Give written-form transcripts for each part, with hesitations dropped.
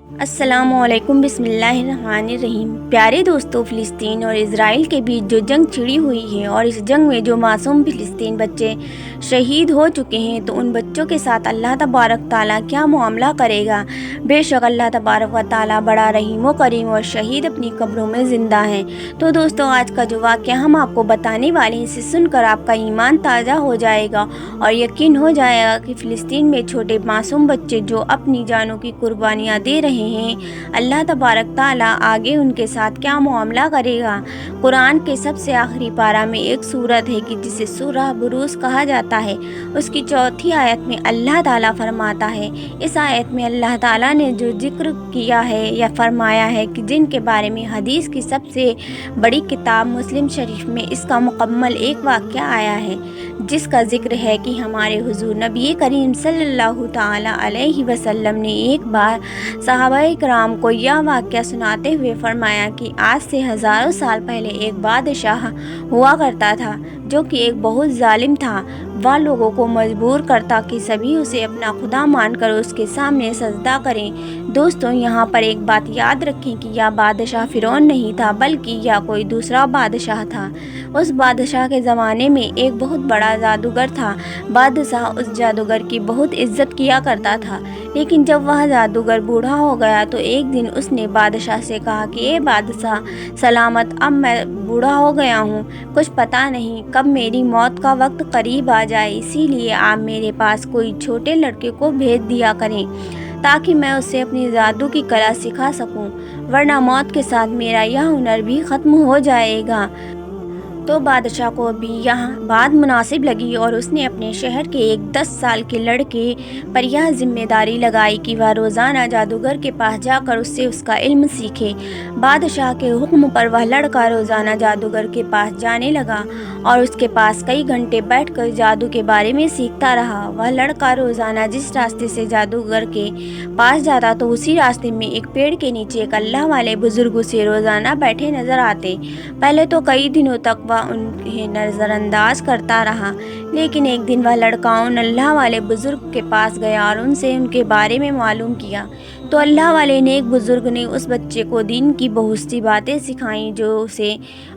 السلام علیکم، بسم اللہ الرحمن الرحیم۔ پیارے دوستو، فلسطین اور اسرائیل کے بیچ جو جنگ چھڑی ہوئی ہے اور اس جنگ میں جو معصوم فلسطین بچے شہید ہو چکے ہیں، تو ان بچوں کے ساتھ اللہ تبارک تعالیٰ کیا معاملہ کرے گا؟ بے شک اللہ تبارک و تعالیٰ بڑا رحیم و کریم اور شہید اپنی قبروں میں زندہ ہیں۔ تو دوستو، آج کا جو واقعہ ہم آپ کو بتانے والے ہیں، اسے سن کر آپ کا ایمان تازہ ہو جائے گا اور یقین ہو جائے گا کہ فلسطین میں چھوٹے معصوم بچے جو اپنی جانوں کی قربانیاں دے رہے ہیں، اللہ تبارک تعالیٰ آگے ان کے ساتھ کیا معاملہ کرے گا۔ قرآن کے سب سے آخری پارہ میں ایک سورت ہے کہ جسے سورہ بروج کہا جاتا ہے، اس کی 4 آیت میں اللہ تعالیٰ فرماتا ہے۔ اس آیت میں اللہ تعالیٰ نے جو ذکر کیا ہے یا فرمایا ہے کہ جن کے بارے میں حدیث کی سب سے بڑی کتاب مسلم شریف میں اس کا مکمل ایک واقعہ آیا ہے، جس کا ذکر ہے کہ ہمارے حضور نبی کریم صلی اللہ تعالیٰ علیہ وسلم نے ایک بار صحابہ کرام کو یہ واقعہ سناتے ہوئے فرمایا کہ آج سے ہزاروں سال پہلے ایک بادشاہ ہوا کرتا تھا جو کہ ایک بہت ظالم تھا۔ وہ لوگوں کو مجبور کرتا کہ سبھی اسے اپنا خدا مان کر اس کے سامنے سجدہ کریں۔ دوستوں، یہاں پر ایک بات یاد رکھیں کہ یہ بادشاہ فرعون نہیں تھا، بلکہ یہ کوئی دوسرا بادشاہ تھا۔ اس بادشاہ کے زمانے میں ایک بہت بڑا جادوگر تھا۔ بادشاہ اس جادوگر کی بہت عزت کیا کرتا تھا، لیکن جب وہ جادوگر بوڑھا ہو گیا تو ایک دن اس نے بادشاہ سے کہا کہ اے بادشاہ سلامت، اب میں بوڑھا ہو گیا ہوں، کچھ پتہ نہیں کب میری موت کا وقت قریب آ جائے، اسی لیے آپ میرے پاس کوئی چھوٹے لڑکے کو بھیج دیا کریں تاکہ میں اسے اپنی جادو کی کلا سکھا سکوں، ورنہ موت کے ساتھ میرا یہ ہنر بھی ختم ہو جائے گا۔ تو بادشاہ کو بھی یہ بات مناسب لگی اور اس نے اپنے شہر کے ایک 10 سال کے لڑکے پر یہ ذمہ داری لگائی کہ وہ روزانہ جادوگر کے پاس جا کر اس سے اس کا علم سیکھے۔ بادشاہ کے حکم پر وہ لڑکا روزانہ جادوگر کے پاس جانے لگا اور اس کے پاس کئی گھنٹے بیٹھ کر جادو کے بارے میں سیکھتا رہا۔ وہ لڑکا روزانہ جس راستے سے جادوگر کے پاس جاتا تو اسی راستے میں ایک پیڑ کے نیچے ایک اللہ والے بزرگ اسے روزانہ بیٹھے نظر آتے۔ پہلے تو کئی دنوں تک وہ انہیں نظر انداز کرتا رہا، لیکن ایک دن وہ لڑکا ان اللہ والے بزرگ کے پاس گیا اور ان سے ان کے بارے میں معلوم کیا۔ تو اللہ والے نیک بزرگ نے اس بچے کو دین کی بہت سی باتیں سکھائیں جو اسے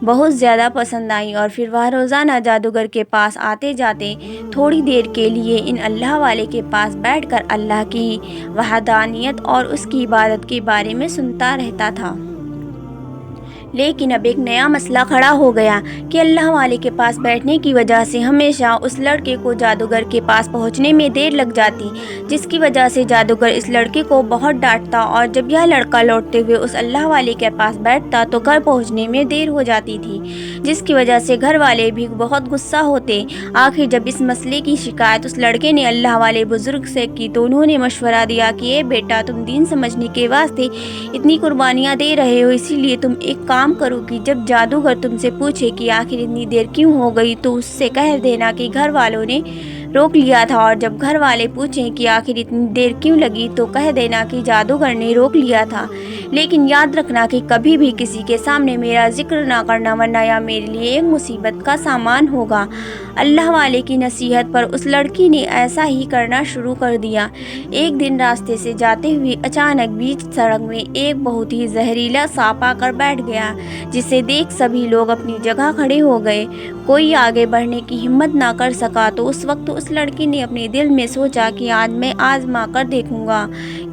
بہت زیادہ پسند آئیں، اور پھر وہ روزانہ جادوگر کے پاس آتے جاتے تھوڑی دیر کے لیے ان اللہ والے کے پاس بیٹھ کر اللہ کی وحدانیت اور اس کی عبادت کے بارے میں سنتا رہتا تھا۔ لیکن اب ایک نیا مسئلہ کھڑا ہو گیا کہ اللہ والے کے پاس بیٹھنے کی وجہ سے ہمیشہ اس لڑکے کو جادوگر کے پاس پہنچنے میں دیر لگ جاتی، جس کی وجہ سے جادوگر اس لڑکے کو بہت ڈانٹتا، اور جب یہ لڑکا لوٹتے ہوئے اس اللہ والے کے پاس بیٹھتا تو گھر پہنچنے میں دیر ہو جاتی تھی، جس کی وجہ سے گھر والے بھی بہت غصہ ہوتے۔ آخر جب اس مسئلے کی شکایت اس لڑکے نے اللہ والے بزرگ سے کی تو انہوں نے مشورہ دیا کہ اے بیٹا، تم دین سمجھنے کے واسطے اتنی قربانیاں دے رہے ہو، اسی لیے تم ایک کام کرو کہ جب جادوگر تم سے پوچھے کہ آخر اتنی دیر کیوں ہو گئی تو اس سے کہہ دینا کہ گھر والوں نے روک لیا تھا، اور جب گھر والے پوچھیں کہ آخر اتنی دیر کیوں لگی تو کہہ دینا کہ جادوگر نے روک لیا تھا۔ لیکن یاد رکھنا کہ کبھی بھی کسی کے سامنے میرا ذکر نہ کرنا، ورنہ یہ میرے لیے ایک مصیبت کا سامان ہوگا۔ اللہ والے کی نصیحت پر اس لڑکی نے ایسا ہی کرنا شروع کر دیا۔ ایک دن راستے سے جاتے ہوئے اچانک بیچ سڑک میں ایک بہت ہی زہریلا سانپ آ کر بیٹھ گیا، جسے دیکھ سبھی لوگ اپنی جگہ کھڑے ہو گئے، کوئی آگے بڑھنے کی ہمت نہ کر سکا۔ تو اس وقت اس لڑکی نے اپنے دل میں سوچا کہ آج میں آزما کر دیکھوں گا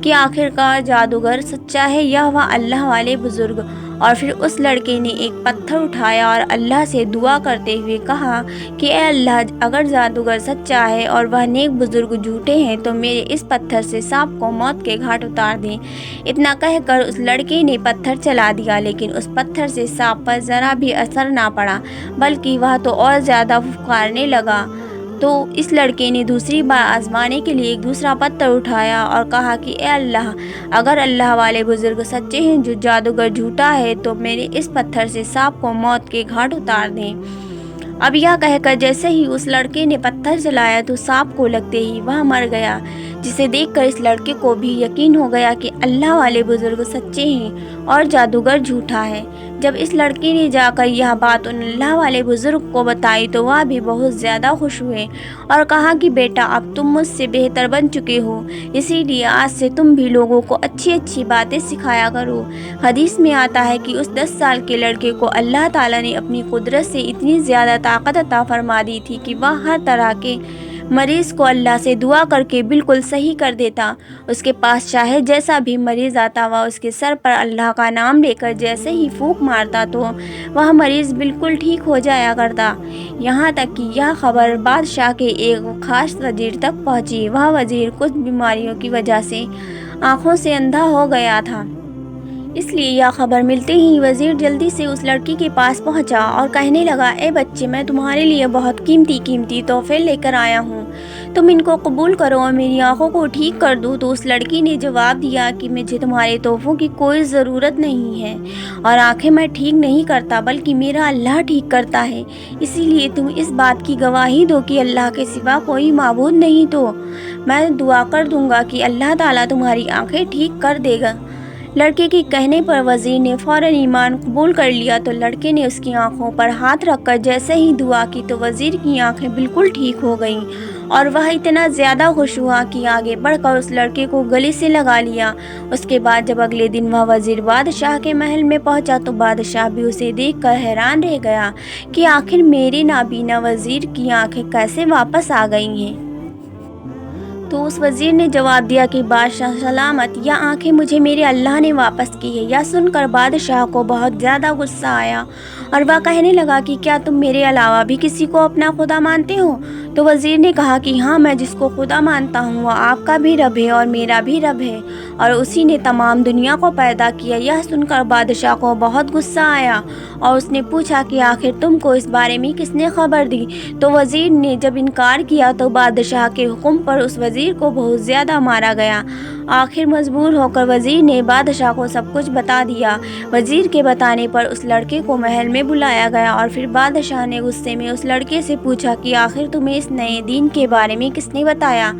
کہ آخرکار جادوگر سچا ہے یا وہ اللہ والے بزرگ۔ اور پھر اس لڑکے نے ایک پتھر اٹھایا اور اللہ سے دعا کرتے ہوئے کہا کہ اے اللہ، اگر جادوگر سچا ہے اور وہ نیک بزرگ جھوٹے ہیں تو میرے اس پتھر سے سانپ کو موت کے گھاٹ اتار دیں۔ اتنا کہہ کر اس لڑکے نے پتھر چلا دیا، لیکن اس پتھر سے سانپ پر ذرا بھی اثر نہ پڑا، بلکہ وہ تو اور زیادہ پھپکارنے لگا۔ تو اس لڑکے نے دوسری بار آزمانے کے لیے ایک دوسرا پتھر اٹھایا اور کہا کہ اے اللہ، اگر اللہ والے بزرگ سچے ہیں، جو جادوگر جھوٹا ہے، تو میرے اس پتھر سے سانپ کو موت کے گھاٹ اتار دیں۔ اب یہ کہہ کر جیسے ہی اس لڑکے نے پتھر چلایا تو سانپ کو لگتے ہی وہ مر گیا، जिसे देखकर इस लड़के को भी यकीन हो गया कि अल्लाह वाले बुजुर्ग सच्चे हैं और जादूगर झूठा है। जब इस लड़के ने जाकर यह बात उन अल्लाह वाले बुजुर्ग को बताई तो वह भी बहुत ज़्यादा खुश हुए और कहा कि बेटा, अब तुम मुझसे बेहतर बन चुके हो, इसीलिए आज से तुम भी लोगों को अच्छी अच्छी बातें सिखाया करो। हदीस में आता है कि उस 10 साल के लड़के को अल्लाह ताला ने अपनी कुदरत से इतनी ज़्यादा ताकत अता फरमा दी थी कि वह हर तरह के मरीज़ को अल्लाह से दुआ करके बिल्कुल सही कर देता। उसके पास चाहे जैसा भी मरीज़ आता वह उसके सर पर अल्लाह का नाम लेकर जैसे ही फूंक मारता तो वह मरीज़ बिल्कुल ठीक हो जाया करता। यहाँ तक कि यह खबर बादशाह के एक खास वजीर तक पहुँची। वह वजीर कुछ बीमारियों की वजह से आँखों से अंधा हो गया था, इसलिए यह खबर मिलते ही वज़ीर जल्दी से उस लड़की के पास पहुंचा और कहने लगा, ए बच्चे, मैं तुम्हारे लिए बहुत कीमती तोहफे लेकर आया हूँ, तुम इनको कबूल करो और मेरी आंखों को ठीक कर दो। तो उस लड़की ने जवाब दिया कि मुझे तुम्हारे तोहफों की कोई ज़रूरत नहीं है और आंखें मैं ठीक नहीं करता बल्कि मेरा अल्लाह ठीक करता है, इसीलिए तुम इस बात की गवाही दो कि अल्लाह के सिवा कोई माबूद नहीं, तो मैं दुआ कर दूंगा कि अल्लाह ताला तुम्हारी आंखें ठीक कर देगा। लड़के के कहने पर वज़ीर ने फ़ौरन ईमान कबूल कर लिया। तो लड़के ने उसकी आंखों पर हाथ रखकर जैसे ही दुआ की तो वज़ीर की आंखें बिल्कुल ठीक हो गईं और वह इतना ज़्यादा खुश हुआ कि आगे बढ़कर उस लड़के को गले से लगा लिया। उसके बाद जब अगले दिन वह वज़ीर बादशाह के महल में पहुंचा तो बादशाह भी उसे देखकर हैरान रह गया कि आखिर मेरे नाबीना वज़ीर की आंखें कैसे वापस आ गई हैं। तो उस वज़ीर ने जवाब दिया कि बादशाह सलामत, यह आंखें मुझे मेरे अल्लाह ने वापस की है। यह सुनकर बादशाह को बहुत ज़्यादा गुस्सा आया और वह कहने लगा कि क्या तुम मेरे अलावा भी किसी को अपना खुदा मानते हो? तो वज़ीर ने कहा कि हाँ, मैं जिसको खुदा मानता हूँ वह आपका भी रब है और मेरा भी रब है और उसी ने तमाम दुनिया को पैदा किया। यह सुनकर बादशाह को बहुत गुस्सा आया और उसने पूछा कि आखिर तुमको इस बारे में किसने खबर दी? तो वज़ीर ने जब इनकार किया तो बादशाह के हुक्म पर उस वज़ीर को बहुत ज़्यादा मारा गया। आखिर मजबूर होकर वज़ीर ने बादशाह को सब कुछ बता दिया। वज़ीर के बताने पर उस लड़के को महल में बुलाया गया और फिर बादशाह ने गुस्से में उस लड़के से पूछा कि आखिर तुम्हें इस नए दीन के बारे में किसने बताया?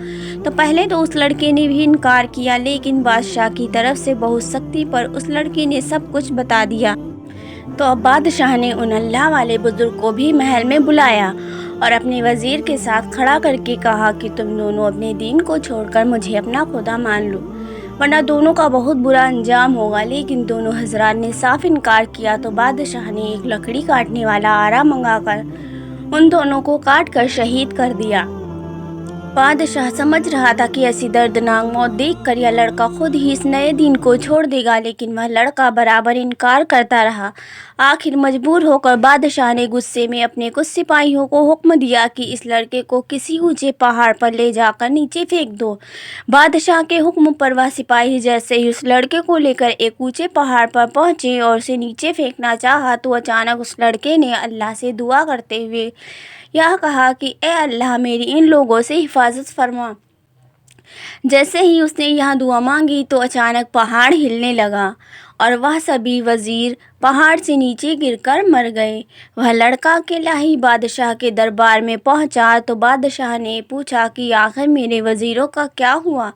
तो पहले तो उस लड़के ने भी इनकार किया, लेकिन बादशाह की तरफ से बहुत सख्ती पर उस लड़के ने सब कुछ बता दिया। तो अब बादशाह ने उन अल्लाह वाले बुजुर्ग को भी महल में बुलाया और अपने वज़ीर के साथ खड़ा करके कहा कि तुम दोनों अपने दीन को छोड़कर मुझे अपना खुदा मान लो, वरना दोनों का बहुत बुरा अंजाम होगा। लेकिन दोनों हजरात ने साफ इनकार किया। तो बादशाह ने एक लकड़ी काटने वाला आरा मंगाकर उन दोनों को काट कर शहीद कर दिया। बादशाह समझ रहा था कि ऐसी दर्दनाक मौत देखकर यह लड़का खुद ही इस नए दीन को छोड़ देगा, लेकिन वह लड़का बराबर इनकार करता रहा। आखिर मजबूर होकर बादशाह ने गुस्से में अपने कुछ सिपाहियों को हुक्म दिया कि इस लड़के को किसी ऊंचे पहाड़ पर ले जाकर नीचे फेंक दो। बादशाह के हुक्म पर वह सिपाही जैसे ही उस लड़के को लेकर एक ऊंचे पहाड़ पर पहुंचे और उसे नीचे फेंकना चाहा तो अचानक उस लड़के ने अल्लाह से दुआ करते हुए यह कहा कि ए अल्लाह, मेरी इन लोगों से हिफाजत फरमा। जैसे ही उसने यह दुआ मांगी तो अचानक पहाड़ हिलने लगा और वह सभी वज़ीर पहाड़ से नीचे गिरकर मर गए। वह लड़का अकेला ही बादशाह के दरबार में पहुंचा। तो बादशाह ने पूछा कि आखिर मेरे वज़ीरों का क्या हुआ?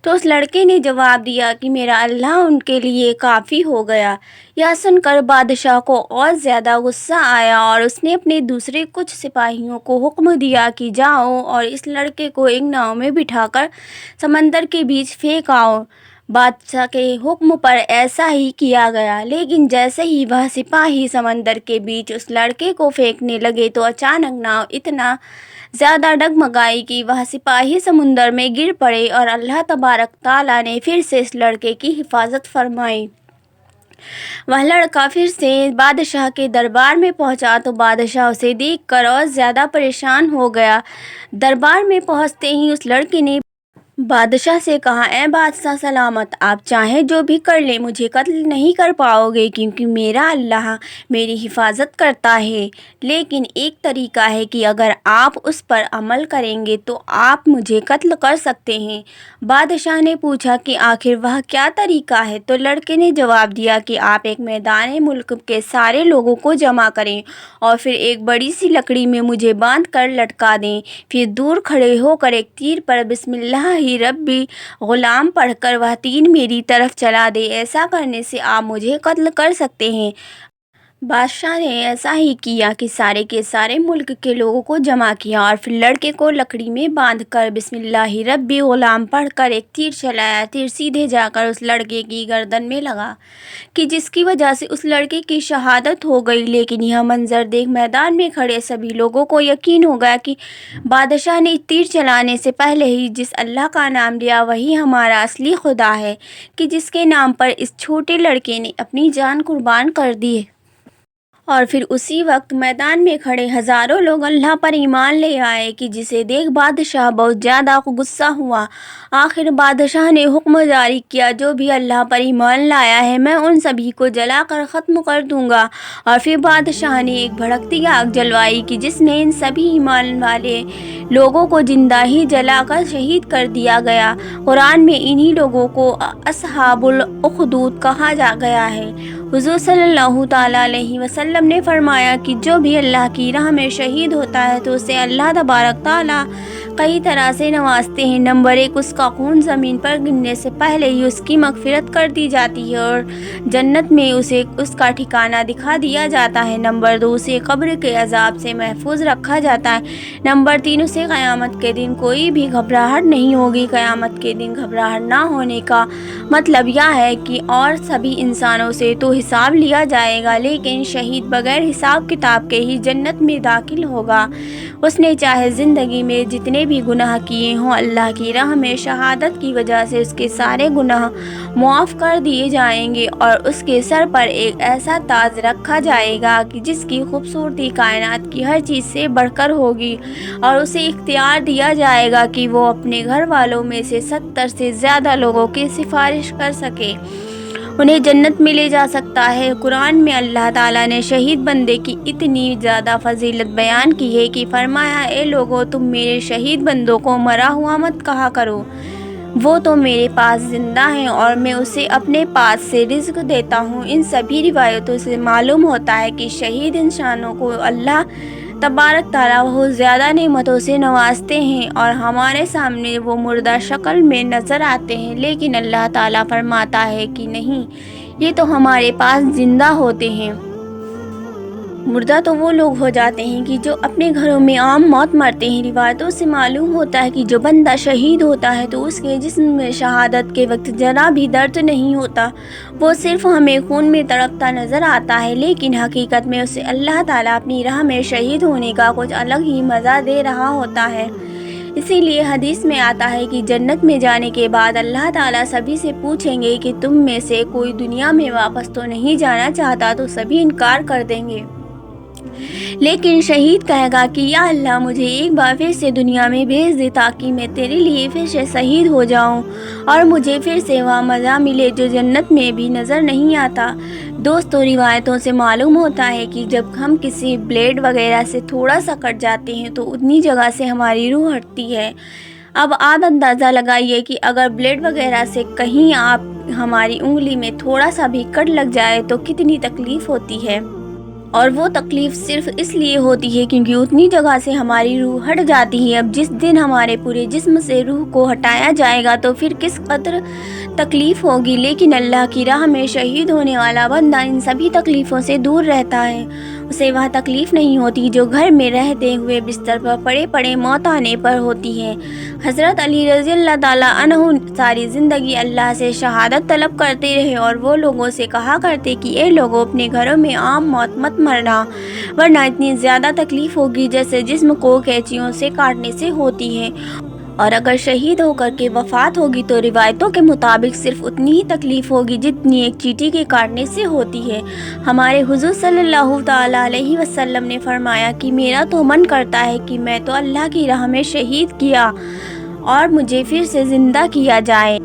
तो उस लड़के ने जवाब दिया कि मेरा अल्लाह उनके लिए काफ़ी हो गया। यह सुनकर बादशाह को और ज़्यादा गुस्सा आया और उसने अपने दूसरे कुछ सिपाहियों को हुक्म दिया कि जाओ और इस लड़के को एक नाव में बिठाकर समंदर के बीच फेंक आओ। बादशाह के हुक्म पर ऐसा ही किया गया, लेकिन जैसे ही वह सिपाही समंदर के बीच उस लड़के को फेंकने लगे तो अचानक नाव इतना ज़्यादा डगमगाई कि वह सिपाही समुंदर में गिर पड़े और अल्लाह तबारक ताला ने फिर से इस लड़के की हिफाजत फरमाई। वह लड़का फिर से बादशाह के दरबार में पहुंचा तो बादशाह उसे देखकर और ज़्यादा परेशान हो गया। दरबार में पहुंचते ही उस लड़के ने बादशाह से कहा, ए बादशाह सलामत, आप चाहे जो भी कर ले, मुझे कत्ल नहीं कर पाओगे क्योंकि मेरा अल्लाह मेरी हिफाजत करता है। लेकिन एक तरीका है कि अगर आप उस पर अमल करेंगे तो आप मुझे कत्ल कर सकते हैं। बादशाह ने पूछा कि आखिर वह क्या तरीका है? तो लड़के ने जवाब दिया कि आप एक मैदान मुल्क के सारे लोगों को जमा करें और फिर एक बड़ी सी लकड़ी में मुझे बांध कर लटका दें, फिर दूर खड़े होकर एक तीर पर बिस्मिल्लाह रब्बी ग़ुलाम पढ़कर वह तीन मेरी तरफ चला दे, ऐसा करने से आप मुझे कत्ल कर सकते हैं। बादशाह ने ऐसा ही किया कि सारे के सारे मुल्क के लोगों को जमा किया और फिर लड़के को लकड़ी में बांधकर बिस्मिल्लाहि रब्बी ग़ुलाम पढ़कर एक तीर चलाया। तीर सीधे जाकर उस लड़के की गर्दन में लगा कि जिसकी वजह से उस लड़के की शहादत हो गई। लेकिन यह मंजर देख मैदान में खड़े सभी लोगों को यकीन हो गया कि बादशाह ने तीर चलाने से पहले ही जिस अल्लाह का नाम लिया वही हमारा असली खुदा है, कि जिसके नाम पर इस छोटे लड़के ने अपनी जान कुर्बान कर दी। और फिर उसी वक्त मैदान में खड़े हज़ारों लोग अल्लाह पर ईमान ले आए, कि जिसे देख बादशाह बहुत ज़्यादा गुस्सा हुआ। आखिर बादशाह ने हुक्म जारी किया, जो भी अल्लाह पर ईमान लाया है मैं उन सभी को जलाकर ख़त्म कर दूंगा। और फिर बादशाह ने एक भड़कती आग जलवाई कि जिसमें इन सभी ईमान वाले लोगों को जिंदा ही जलाकर शहीद कर दिया गया। कुरान में इन्हीं लोगों को अस्हाबुल उखदूद कहा जा गया है। हुज़ूर सल्लल्लाहु ताला अलैहि वसल्लम ने फरमाया कि जो भी अल्लाह की राह में शहीद होता है तो उसे अल्लाह तबारक ताला कई तरह से नवाजते हैं। नंबर 1, उसका खून ज़मीन पर गिरने से पहले ही उसकी मग़फ़िरत कर दी जाती है और जन्नत में उसे उसका ठिकाना दिखा दिया जाता है। नंबर 2, उसे कब्र के अज़ाब से महफूज रखा जाता है। नंबर 3, उसे क़यामत के दिन कोई भी घबराहट नहीं होगी। क़यामत के दिन घबराहट ना होने का मतलब यह है कि और सभी इंसानों से तो हिसाब लिया जाएगा, लेकिन शहीद बगैर हिसाब किताब के ही जन्नत में दाखिल होगा। उसने चाहे ज़िंदगी में जितने भी गुनाह किए हों, अल्लाह की राह में शहादत की वजह से उसके सारे गुनाह मुआफ़ कर दिए जाएंगे और उसके सर पर एक ऐसा ताज रखा जाएगा कि जिसकी खूबसूरती कायनात की हर चीज़ से बढ़कर होगी। और उसे इख्तियार दिया जाएगा कि वो अपने घर वालों में से 70 से ज़्यादा लोगों की सिफारिश कर सके, उन्हें जन्नत में ले जा सकता है। कुरान में अल्लाह ताला ने शहीद बंदे की इतनी ज़्यादा फजीलत बयान की है कि फरमाया, ए लोगो, तुम मेरे शहीद बंदों को मरा हुआ मत कहा करो, वो तो मेरे पास ज़िंदा है और मैं उसे अपने पास से रिज़्क देता हूँ। इन सभी रिवायतों से मालूम होता है कि शहीद इंसानों को अल्लाह तबारक ताला बहुत ज़्यादा नेमतों से नवाजते हैं और हमारे सामने वो मुर्दा शक्ल में नज़र आते हैं, लेकिन अल्लाह ताला फरमाता है कि नहीं, ये तो हमारे पास ज़िंदा होते हैं। मुर्दा तो वो लोग हो जाते हैं कि जो अपने घरों में आम मौत मरते हैं। रिवायतों से मालूम होता है कि जो बंदा शहीद होता है तो उसके जिस्म में शहादत के वक्त जरा भी दर्द नहीं होता, वो सिर्फ हमें खून में तड़पता नज़र आता है, लेकिन हकीकत में उसे अल्लाह ताला अपनी राह में शहीद होने का कुछ अलग ही मज़ा दे रहा होता है। इसीलिए हदीस में आता है कि जन्नत में जाने के बाद अल्लाह ताला सभी से पूछेंगे कि तुम में से कोई दुनिया में वापस तो नहीं जाना चाहता, तो सभी इनकार कर देंगे। लेकिन शहीद कहेगा कि या अल्लाह, मुझे एक बार फिर से दुनिया में भेज दे ताकि मैं तेरे लिए फिर से शहीद हो जाऊं और मुझे फिर से वह मज़ा मिले जो जन्नत में भी नज़र नहीं आता। दोस्तों, रिवायतों से मालूम होता है कि जब हम किसी ब्लेड वगैरह से थोड़ा सा कट जाते हैं तो उतनी जगह से हमारी रूह हटती है। अब आप अंदाज़ा लगाइए कि अगर ब्लेड वगैरह से कहीं आप हमारी उंगली में थोड़ा सा भी कट लग जाए तो कितनी तकलीफ़ होती है। और वो तकलीफ़ सिर्फ इसलिए होती है क्योंकि उतनी जगह से हमारी रूह हट जाती है। अब जिस दिन हमारे पूरे जिस्म से रूह को हटाया जाएगा तो फिर किस कदर तकलीफ़ होगी। लेकिन अल्लाह की राह में शहीद होने वाला बंदा इन सभी तकलीफ़ों से दूर रहता है, उसे वह तकलीफ़ नहीं होती जो घर में रहते हुए बिस्तर पर पड़े पड़े मौत आने पर होती है। हज़रत अली रज़ी अल्लाह ताला अन्हु सारी ज़िंदगी अल्लाह से शहादत तलब करते रहे और वो लोगों से कहा करते कि ए लोगों, अपने घरों में आम मौत मत मरना, वरना इतनी ज़्यादा तकलीफ़ होगी जैसे जिस्म को कैंचियों से काटने से होती है। और अगर शहीद होकर के वफ़ात होगी तो रिवायतों के मुताबिक सिर्फ उतनी ही तकलीफ़ होगी जितनी एक चींटी के काटने से होती है। हमारे हुज़ूर सल्लल्लाहु ताला अलैहि वसल्लम ने फरमाया कि मेरा तो मन करता है कि मैं तो अल्लाह की राह में शहीद किया और मुझे फिर से ज़िंदा किया जाए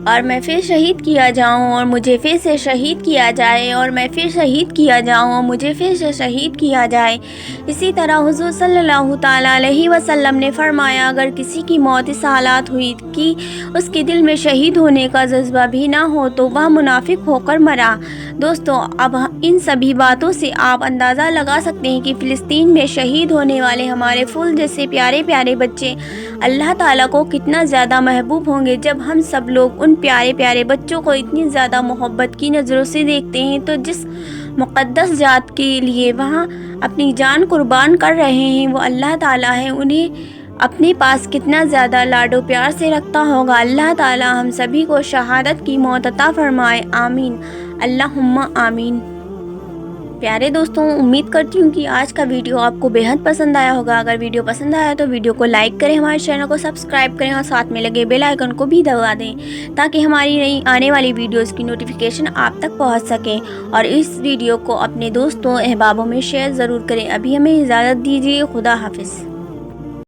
और मैं फिर शहीद किया जाऊं और मुझे फिर से शहीद किया जाए और मैं फिर शहीद किया जाऊं और मुझे फिर से शहीद किया जाए। इसी तरह हुज़ूर सल्लल्लाहु ताला अलैहि वसल्लम ने फरमाया, अगर किसी की मौत इस हालात हुई कि उसके दिल में शहीद होने का जज्बा भी ना हो तो वह मुनाफिक होकर मरा। دوستوں اب ان سبھی باتوں سے آپ اندازہ لگا سکتے ہیں کہ فلسطین میں شہید ہونے والے ہمارے پھول جیسے پیارے پیارے بچے اللہ تعالیٰ کو کتنا زیادہ محبوب ہوں گے۔ جب ہم سب لوگ ان پیارے پیارے بچوں کو اتنی زیادہ محبت کی نظروں سے دیکھتے ہیں تو جس مقدس ذات کے لیے وہاں اپنی جان قربان کر رہے ہیں وہ اللہ تعالیٰ ہے، انہیں اپنے پاس کتنا زیادہ لاڈ و پیار سے رکھتا ہوگا۔ اللہ تعالیٰ ہم سبھی کو شہادت کی موت عطا فرمائے، آمین، اللہم آمین۔ پیارے دوستوں، امید کرتی ہوں کہ آج کا ویڈیو آپ کو بیحد پسند آیا ہوگا۔ اگر ویڈیو پسند آیا تو ویڈیو کو لائک کریں، ہمارے چینل کو سبسکرائب کریں اور ساتھ میں لگے بیل آئیکن کو بھی دبا دیں تاکہ ہماری نئی آنے والی ویڈیوز کی نوٹیفیکیشن آپ تک پہنچ سکیں، اور اس ویڈیو کو اپنے دوستوں احبابوں میں شیئر ضرور کریں۔ ابھی ہمیں اجازت دیجیے، خدا حافظ۔